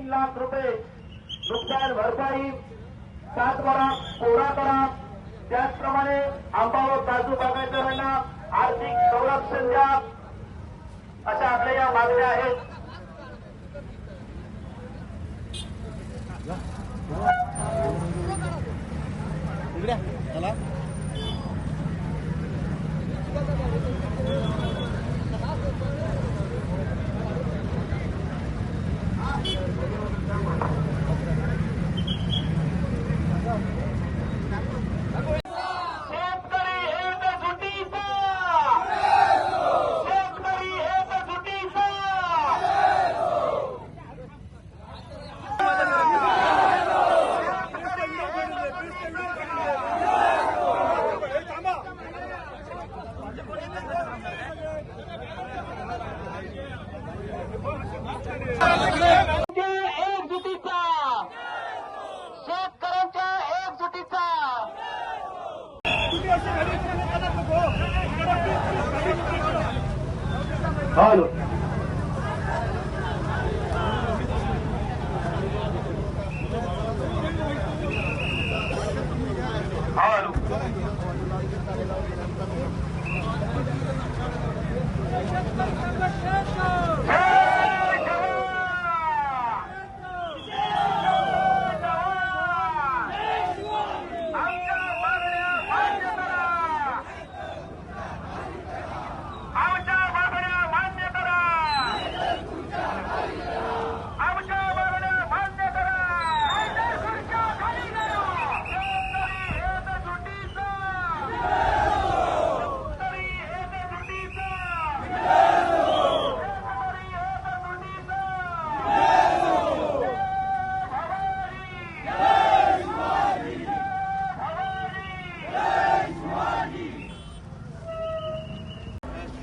लाख रुपये नुकसान भरपाई, सातबारा कोरा करा, त्याचप्रमाणे आंबा व काजू बागायतदारांना आर्थिक संरक्षण द्या, अशा आपल्या या मागण्या आहेत. हॅलो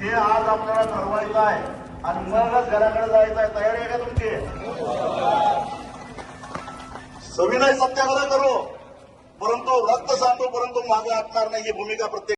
हे आज आपल्याला ठरवायचं आहे आणि मगच घराकडे जायचं आहे. तयारी आहे का तुमची? सविनय सत्याग्रह करू, परंतु रक्त सांडू, परंतु मागे हटणार नाही, ही भूमिका प्रत्येक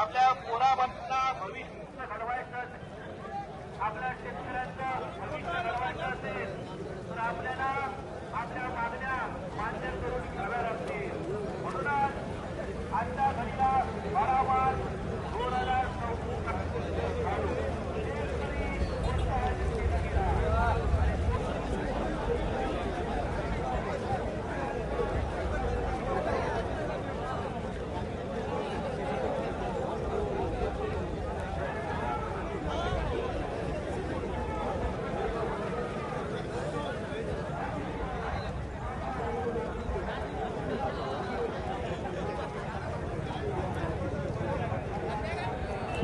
आपल्या पोराबांना भविष्य घडवायचं, आपल्या शेतकऱ्यांचं भविष्य घडवायचं असेल तर आपल्याला आपल्या मागण्या मान्य करून घ्याव्या लागतील. म्हणूनच आजच्या घडीला वारंवार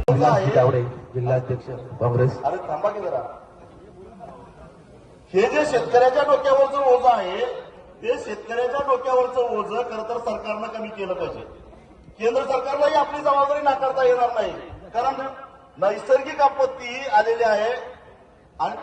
2024 जिल्हाध्यक्ष काँग्रेस. अरे थांबा की जरा. हे जे शेतकऱ्याच्या डोक्यावरचं ओझं आहे, ते शेतकऱ्याच्या डोक्यावरचं ओझं खरं तर सरकारनं कमी केलं पाहिजे. केंद्र सरकारलाही आपली जबाबदारी नाकारता येणार नाही, कारण नैसर्गिक आपत्ती आलेली आहे आणि